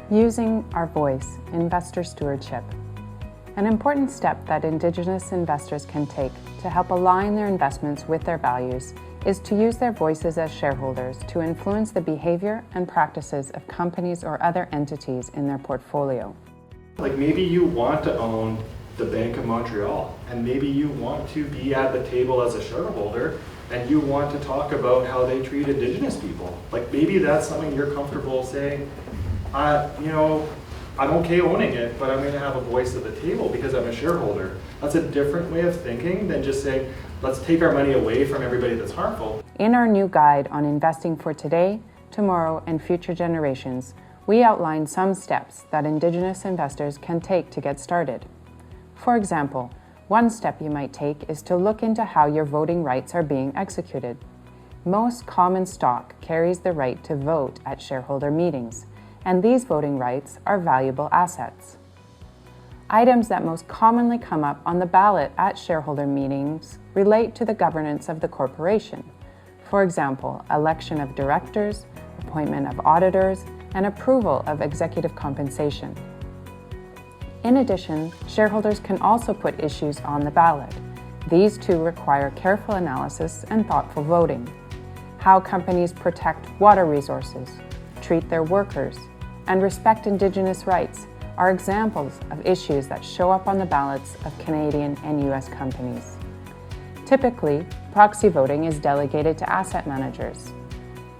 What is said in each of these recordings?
Using our voice, investor stewardship. An important step that Indigenous investors can take to help align their investments with their values is to use their voices as shareholders to influence the behavior and practices of companies or other entities in their portfolio. Like maybe you want to own the Bank of Montreal, and maybe you want to be at the table as a shareholder and you want to talk about how they treat Indigenous people. Like maybe that's something you're comfortable saying, I'm okay owning it, but I'm going to have a voice at the table because I'm a shareholder. That's a different way of thinking than just saying, let's take our money away from everybody that's harmful. In our new guide on investing for today, tomorrow, and future generations, we outline some steps that Indigenous investors can take to get started. For example, one step you might take is to look into how your voting rights are being executed. Most common stock carries the right to vote at shareholder meetings, and these voting rights are valuable assets. Items that most commonly come up on the ballot at shareholder meetings relate to the governance of the corporation. For example, election of directors, appointment of auditors, and approval of executive compensation. In addition, shareholders can also put issues on the ballot. These too require careful analysis and thoughtful voting. How companies protect water resources, treat their workers, and respect Indigenous rights are examples of issues that show up on the ballots of Canadian and U.S. companies. Typically, proxy voting is delegated to asset managers.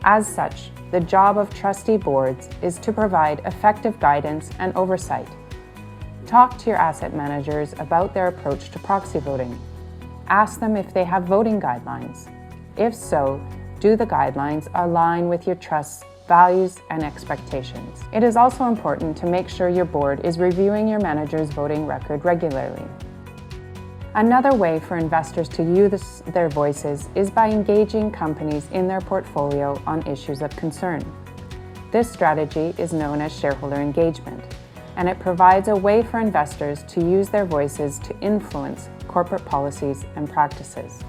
As such, the job of trustee boards is to provide effective guidance and oversight. Talk to your asset managers about their approach to proxy voting. Ask them if they have voting guidelines. If so, do the guidelines align with your trust's values and expectations? It is also important to make sure your board is reviewing your manager's voting record regularly. Another way for investors to use their voices is by engaging companies in their portfolio on issues of concern. This strategy is known as shareholder engagement, and it provides a way for investors to use their voices to influence corporate policies and practices.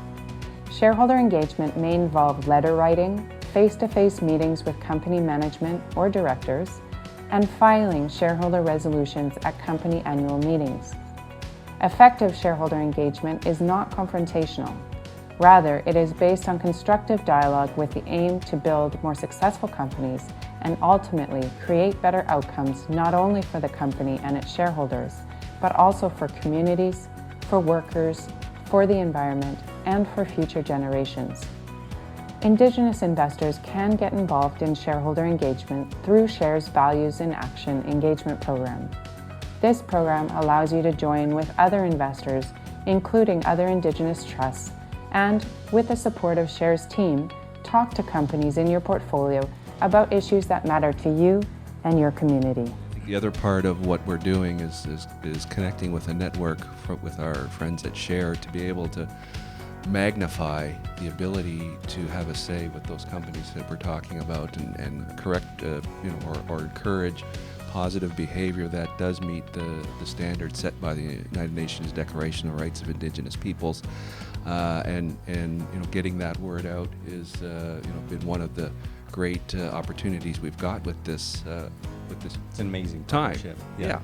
Shareholder engagement may involve letter writing, face-to-face meetings with company management or directors, and filing shareholder resolutions at company annual meetings. Effective shareholder engagement is not confrontational. Rather, it is based on constructive dialogue with the aim to build more successful companies and ultimately create better outcomes not only for the company and its shareholders, but also for communities, for workers, for the environment, and for future generations. Indigenous investors can get involved in shareholder engagement through SHARE's Values in Action engagement program. This program allows you to join with other investors, including other Indigenous trusts, and, with the support of SHARE's team, talk to companies in your portfolio about issues that matter to you and your community. The other part of what we're doing is connecting with a network with our friends at SHARE to be able to magnify the ability to have a say with those companies that we're talking about and correct, or encourage positive behavior that does meet the standards set by the United Nations Declaration of Rights of Indigenous Peoples, and getting that word out is been one of the great opportunities we've got with this It's an amazing time. partnership. Yeah.